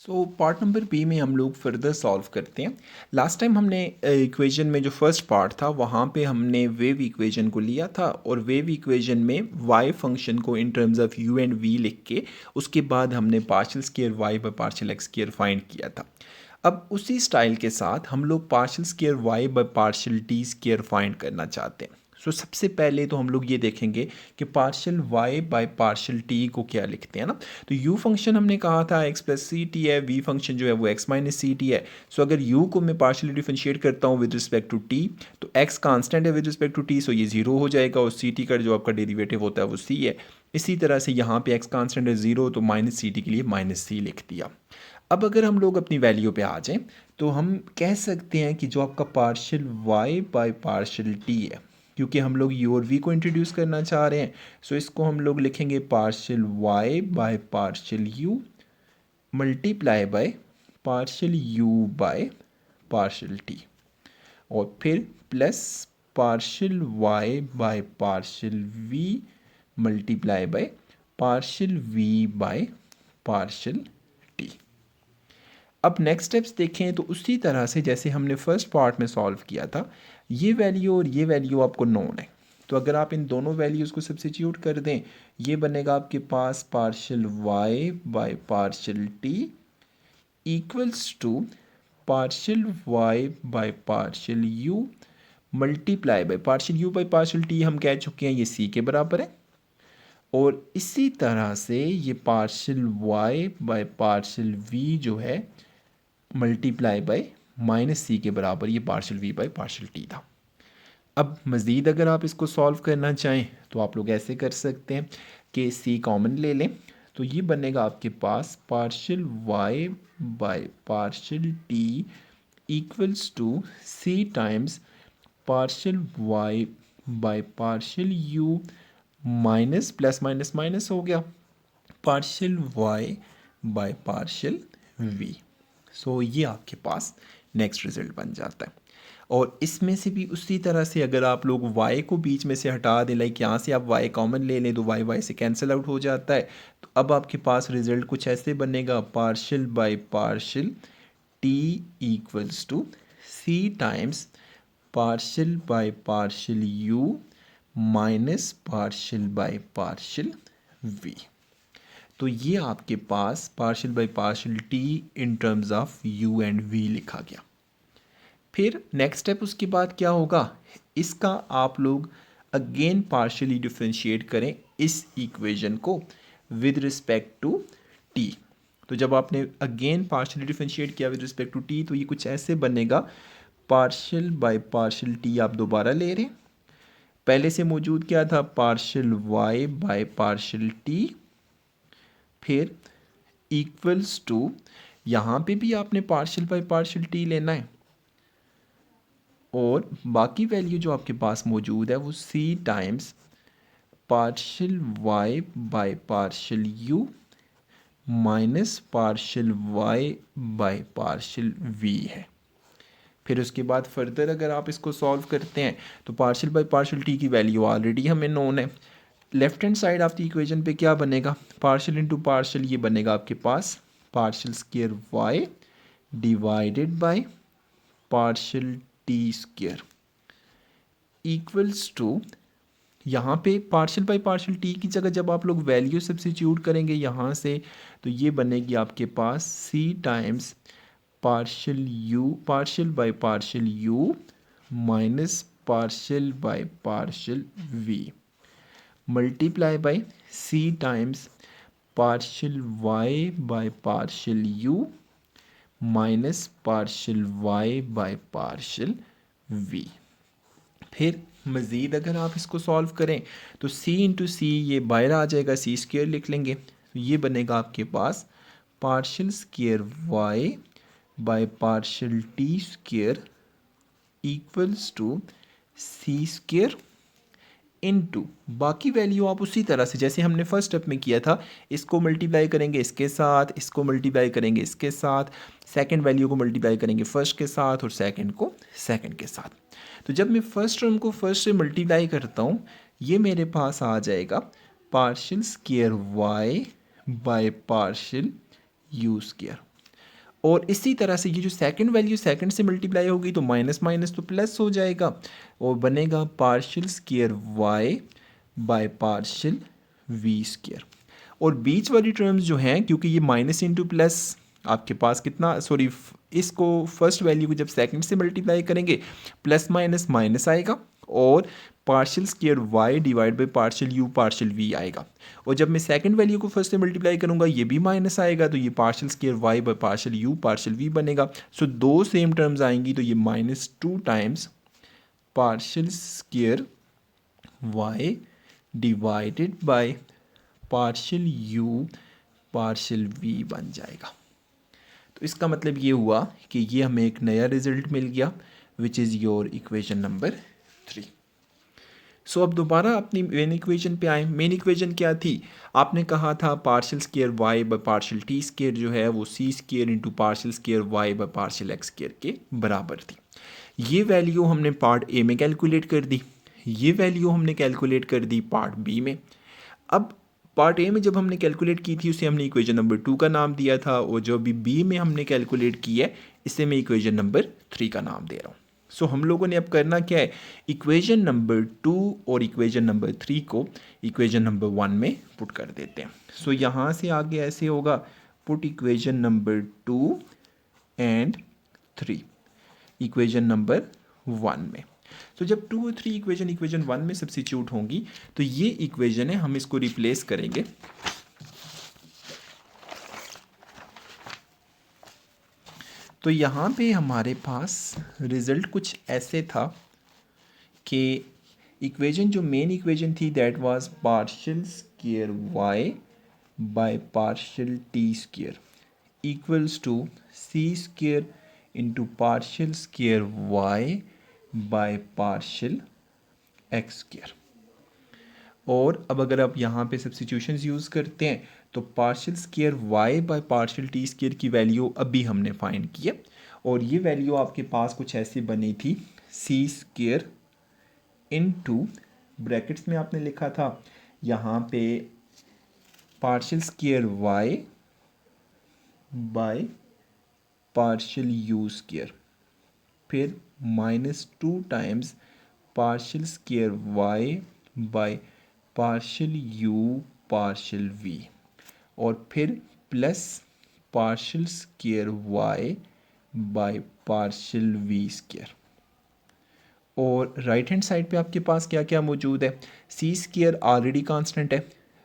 So part number B में हम लोग फर्दर सॉल्व करते हैं। लास्ट टाइम हमने इक्वेशन में जो फर्स्ट पार्ट था वहाँ पे हमने वेव इक्वेशन को लिया था और वेव इक्वेशन में वाई फंक्शन को in terms of u and v लिख के उसके बाद हमने partial square y by partial x square find किया था। अब उसी स्टाइल के साथ हम लोग partial square y by partial t square find करना चाहते हैं। सो सबसे पहले तो हम लोग ये देखेंगे कि partial y by partial t को क्या लिखते हैं ना। तो यू फंक्शन हमने कहा था एक्स प्लस सी टी है, वी फंक्शन जो है वो एक्स माइनस सी टी है। सो अगर यू को मैं पार्शियली डिफरेंशिएट करता हूँ विद रिस्पेक्ट टू टी तो एक्स कांस्टेंट है विद रिस्पेक्ट टू टी, सो ये जीरो हो जाएगा और सी टी का जो आपका डेरिवेटिव होता है वो सी है। इसी तरह से यहाँ पे एक्स कांस्टेंट है जीरो तो माइनस सी टी के लिए माइनस सी लिख दिया। अब अगर हम लोग अपनी वैल्यू पे आ जाएं तो हम कह सकते हैं कि जो आपका partial y by partial t है, क्योंकि हम लोग यू और वी को इंट्रोड्यूस करना चाह रहे हैं, सो इसको हम लोग लिखेंगे partial y by partial u multiply by partial u by partial t और फिर plus partial y by partial v multiply by partial v by partial t. अब नेक्स्ट स्टेप्स देखें तो उसी तरह से जैसे हमने फर्स्ट पार्ट में सॉल्व किया था, ये वैल्यू और ये वैल्यू आपको नोन है। तो अगर आप इन दोनों वैल्यूज़ को सब्स्टिट्यूट कर दें, ये बनेगा आपके पास partial y by partial t equals to partial y by partial u multiply by partial u by partial t हम कह चुके हैं ये सी के बराबर है। और इसी तरह से ये partial y by partial v जो है मल्टीप्लाई बाय माइनस सी के बराबर ये partial v by partial t था। अब मज़ीद अगर आप इसको सॉल्व करना चाहें तो आप लोग ऐसे कर सकते हैं कि सी कॉमन ले लें, तो ये बनेगा आपके पास partial y by partial t equals to c times partial y by partial u minus plus minus minus हो गया partial y by partial v. So ये आपके पास नेक्स्ट रिजल्ट बन जाता है। और इसमें से भी उसी तरह से अगर आप लोग y को बीच में से हटा दें, लाइक यहाँ से आप y कॉमन ले लें तो y से कैंसिल आउट हो जाता है। तो अब आपके पास रिजल्ट कुछ ऐसे बनेगा partial by partial t equals to c times partial by partial u minus partial by partial v। तो ये आपके पास partial by partial t in terms of u and v लिखा गया। फिर नेक्स्ट स्टेप उसके बाद क्या होगा, इसका आप लोग अगेन पार्शियली डिफरेंशिएट करें इस इक्वेशन को विद रिस्पेक्ट टू टी। तो जब आपने अगेन पार्शियली डिफरेंशिएट किया विद रिस्पेक्ट टू टी तो ये कुछ ऐसे बनेगा पार्शियल बाय पार्शियल टी आप दोबारा ले रहे हैं, पहले से मौजूद क्या था partial y by partial t, फिर इक्वल्स टू यहाँ पे भी आपने पार्शियल बाय पार्शियल टी लेना है और बाकी वैल्यू जो आपके पास मौजूद है वो c times partial y by partial u minus partial y by partial v है। फिर उसके बाद फर्दर अगर आप इसको सॉल्व करते हैं तो पार्शियल बाय पार्शियल t की वैल्यू ऑलरेडी हमें नोन है। Left hand side of the equation पे क्या बनेगा पार्शियल इंटू पार्शियल, ये बनेगा आपके पास partial square y divided by partial t square equals to यहाँ पे पार्शियल बाय पार्शियल टी की जगह जब आप लोग वैल्यू सब्स्टिट्यूट करेंगे यहाँ से तो ये बनेगी आपके पास c times partial by partial u minus partial by partial v multiply by c times partial y by partial u minus partial y by partial v। फिर मज़ीद अगर आप इसको सॉल्व करें तो c इंटू सी ये बाहर आ जाएगा, सी स्क्वेयर लिख लेंगे तो ये बनेगा आपके पास partial square y by partial t square equals to c square into बाकी वैल्यू आप उसी तरह से जैसे हमने फर्स्ट स्टेप में किया था, इसको मल्टीप्लाई करेंगे इसके साथ, इसको मल्टीप्लाई करेंगे इसके साथ, सेकंड वैल्यू को मल्टीप्लाई करेंगे फर्स्ट के साथ और सेकंड को सेकंड के साथ। तो जब मैं फर्स्ट टर्म को फर्स्ट से मल्टीप्लाई करता हूँ ये मेरे पास आ जाएगा partial square y by partial u square. और इसी तरह से ये जो सेकंड वैल्यू सेकंड से मल्टीप्लाई होगी तो माइनस माइनस तो प्लस हो जाएगा और बनेगा partial square y by partial v square. और बीच वाली टर्म्स जो हैं, क्योंकि ये माइनस इंटू प्लस आपके पास कितना, सॉरी, इसको फर्स्ट वैल्यू को जब सेकंड से मल्टीप्लाई करेंगे प्लस माइनस माइनस आएगा और partial square y divide by partial u partial v आएगा। और जब मैं सेकंड वैल्यू को फर्स्ट से मल्टीप्लाई करूंगा ये भी माइनस आएगा तो ये partial square y by partial u partial v बनेगा। सो दो सेम टर्म्स आएंगी तो ये -2 times partial square y divided by partial u partial v बन जाएगा। तो इसका मतलब ये हुआ कि ये हमें एक नया रिजल्ट मिल गया which is your equation number 3। सो अब दोबारा अपनी मेन इक्वेशन पे आए। मेन इक्वेशन क्या थी, आपने कहा था partial square y by partial t square जो है वो c square into partial square y by partial x square के बराबर थी। ये वैल्यू हमने पार्ट ए में कैलकुलेट कर दी, ये वैल्यू हमने कैलकुलेट कर दी पार्ट बी में। अब पार्ट ए में जब हमने कैलकुलेट की थी उसे हमने इक्वेशन नंबर 2 का नाम दिया था और जो अभी बी में हमने कैलकुलेट की है इसे मैं इक्वेशन नंबर 3 का नाम दे रहा हूँ। सो हम लोगों ने अब करना क्या है, इक्वेशन नंबर 2 और इक्वेशन नंबर 3 को इक्वेशन नंबर 1 में पुट कर देते हैं। सो यहाँ से आगे ऐसे होगा, put equation number 2 and 3 equation number 1 में। तो जब 2 और 3 इक्वेशन 1 में सब्स्टिट्यूट होंगी तो ये इक्वेशन है, हम इसको रिप्लेस करेंगे। तो यहाँ पे हमारे पास रिजल्ट कुछ ऐसे था कि इक्वेशन जो मेन इक्वेशन थी that was partial square y by partial t square equals to c square into partial square y by partial x square. और अब अगर आप यहाँ पे सब्स्टिट्यूशंस यूज़ करते हैं तो partial square y by partial t square की वैल्यू अभी हमने फाइंड की है और ये वैल्यू आपके पास कुछ ऐसी बनी थी, सी स्क्वायर इनटू ब्रैकेट्स में आपने लिखा था यहाँ पे partial square y by partial u square, फिर -2 times partial square y by partial u partial v और फिर plus partial square y by partial v square. और राइट हैंड साइड पे आपके पास क्या क्या मौजूद है, सी स्क्वायर ऑलरेडी कांस्टेंट है,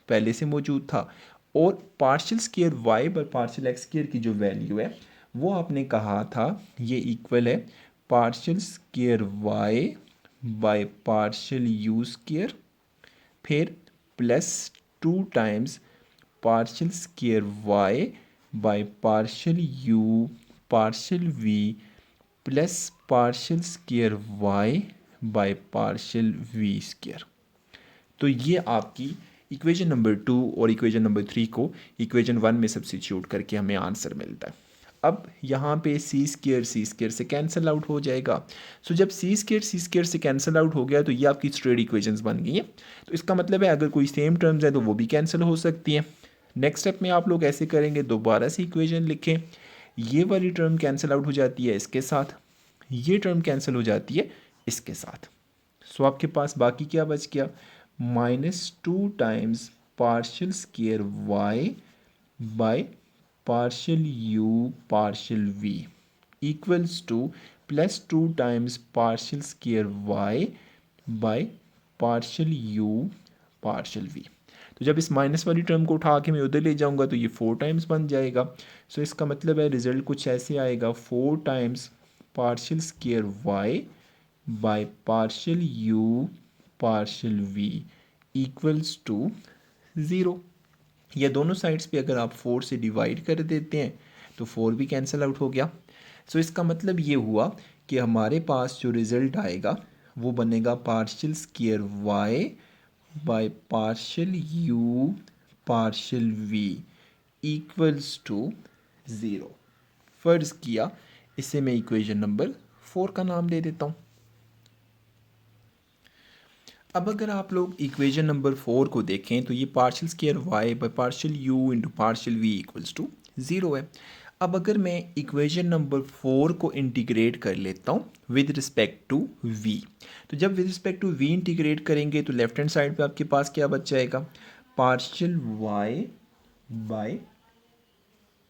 पहले से मौजूद था, और partial square y by partial x square की जो वैल्यू है वो आपने कहा था ये इक्वल है partial square y by partial u square, फिर +2 times partial square y by partial u partial v plus partial square y by partial v square. तो ये आपकी इक्वेशन नंबर 2 और इक्वेशन नंबर 3 को इक्वेशन 1 में सब्स्टिट्यूट करके हमें आंसर मिलता है। अब यहाँ पे सी स्क्वायर से कैंसिल आउट हो जाएगा। सो जब सी स्क्वायर से कैंसिल आउट हो गया तो ये आपकी स्ट्रेट इक्वेशंस बन गई हैं। तो इसका मतलब है अगर कोई सेम टर्म्स है तो वो भी कैंसिल हो सकती हैं। नेक्स्ट स्टेप में आप लोग ऐसे करेंगे, दोबारा से इक्वेशन लिखें, ये वाली टर्म कैंसिल आउट हो जाती है इसके साथ, ये टर्म कैंसिल हो जाती है इसके साथ। सो आपके पास बाकी क्या बच गया, -2 times partial square y by partial u partial v equals to +2 times partial square y by partial u partial v. तो जब इस माइनस वाली टर्म को उठा के मैं उधर ले जाऊंगा तो ये 4 टाइम्स बन जाएगा। सो इसका मतलब है रिजल्ट कुछ ऐसे आएगा, 4 times partial square y by partial u partial v equals to 0। या दोनों साइड्स पे अगर आप 4 से डिवाइड कर देते हैं तो 4 भी कैंसिल आउट हो गया। सो इसका मतलब ये हुआ कि हमारे पास जो रिज़ल्ट आएगा वो बनेगा partial square y by partial u partial v equals to 0। फ़र्ज़ किया इसे मैं इक्वेशन नंबर 4 का नाम दे देता हूँ। अब अगर आप लोग इक्वेशन नंबर 4 को देखें तो ये partial square y by partial u into partial v equals to 0 है। अब अगर मैं इक्वेशन नंबर 4 को इंटीग्रेट कर लेता हूँ विद रिस्पेक्ट टू v, तो जब with respect to v integrate करेंगे तो लेफ्ट हैंड साइड पे आपके पास क्या बच जाएगा, partial y by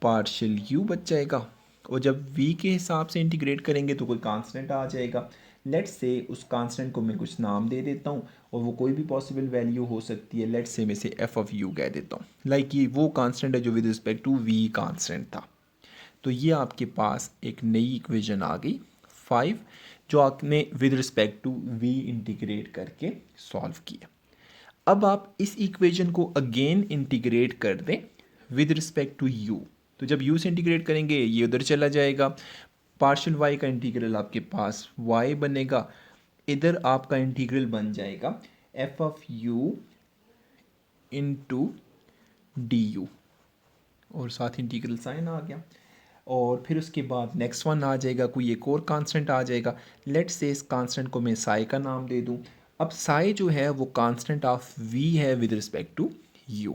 partial u बच जाएगा। और जब v के हिसाब से इंटीग्रेट करेंगे तो कोई कांस्टेंट आ जाएगा। लेट्स से उस कांस्टेंट को मैं कुछ नाम दे देता हूँ और वो कोई भी पॉसिबल वैल्यू हो सकती है। लेट्स से मैं से f ऑफ u कह देता हूँ। लाइक ये वो कांस्टेंट है जो with respect to v constant था। तो ये आपके पास एक नई इक्वेशन आ गई 5, जो आपने with respect to v integrate करके सॉल्व किया। अब आप इस इक्वेशन को अगेन इंटीग्रेट कर दें विद रिस्पेक्ट टू u। तो जब u से इंटीग्रेट करेंगे ये उधर चला जाएगा, पार्शियल y का इंटीग्रल आपके पास y बनेगा, इधर आपका इंटीग्रल बन जाएगा f of u into D you, और साथ इंटीग्रल साइन आ गया। और फिर उसके बाद नेक्स्ट वन आ जाएगा, कोई एक और कांस्टेंट आ जाएगा। लेट्स से इस कांस्टेंट को मैं साई का नाम दे दूं। अब साई जो है वो कांस्टेंट ऑफ v है विद रिस्पेक्ट टू u।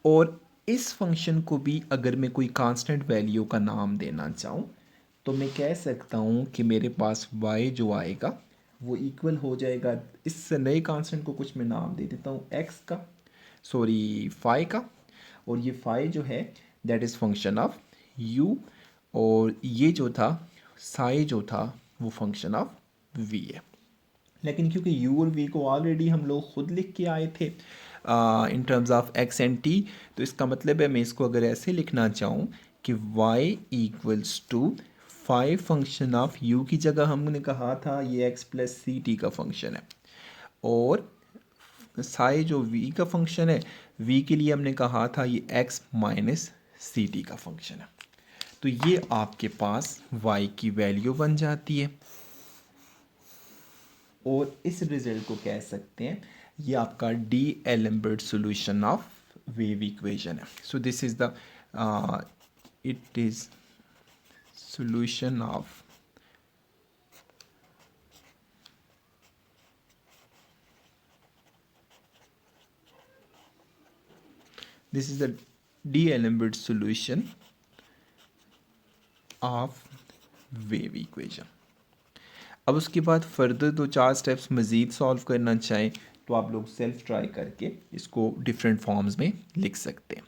और इस फंक्शन को भी अगर मैं कोई कांस्टेंट वैल्यू का नाम देना चाहूँ तो मैं कह सकता हूँ कि मेरे पास y जो आएगा वो इक्वल हो जाएगा, इस नए कांस्टेंट को कुछ मैं नाम दे देता हूँ x का, सॉरी फाई का। और ये फाई जो है that is function of u, और ये जो था साई जो था वो फंक्शन ऑफ v है। लेकिन क्योंकि u और v को ऑलरेडी हम लोग खुद लिख के आए थे इन terms of x and t, तो इसका मतलब है मैं इसको अगर ऐसे लिखना चाहूँ कि y equals to 5 function of u की जगह हमने कहा था ये x प्लस सी टी का फंक्शन है, और साई जो v का फंक्शन है v के लिए हमने कहा था ये x माइनस सी टी का फंक्शन है। तो ये आपके पास y की वैल्यू बन जाती है, और इस रिजल्ट को कह सकते हैं ये आपका d'Alembert solution of wave equation है। So this is the it is solution of this is the D-Alembert solution of wave equation। अब उसके बाद फर्दर 2-4 स्टेप्स मज़ीद सॉल्व करना चाहें तो आप लोग सेल्फ ट्राई करके इसको डिफरेंट फॉर्म्स में लिख सकते हैं।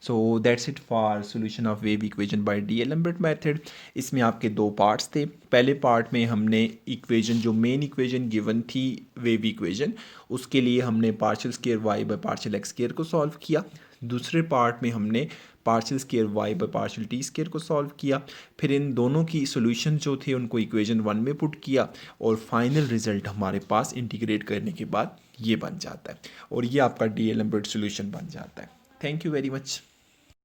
So that's it for solution of wave equation by d'Alembert method. इसमें आपके 2 पार्ट्स थे। पहले पार्ट में हमने इक्वेशन जो मेन इक्वेशन गिवन थी वेव इक्वेशन, उसके लिए हमने partial square y by partial x square को सॉल्व किया। दूसरे पार्ट में हमने partial square y by partial t square को सॉल्व किया। फिर इन दोनों की सॉल्यूशन जो थे उनको इक्वेशन 1 में पुट किया, और फाइनल रिजल्ट हमारे पास इंटीग्रेट करने के बाद ये बन जाता है, और ये आपका डी-एलेम्बर्ट सॉल्यूशन बन जाता है। Thank you very much.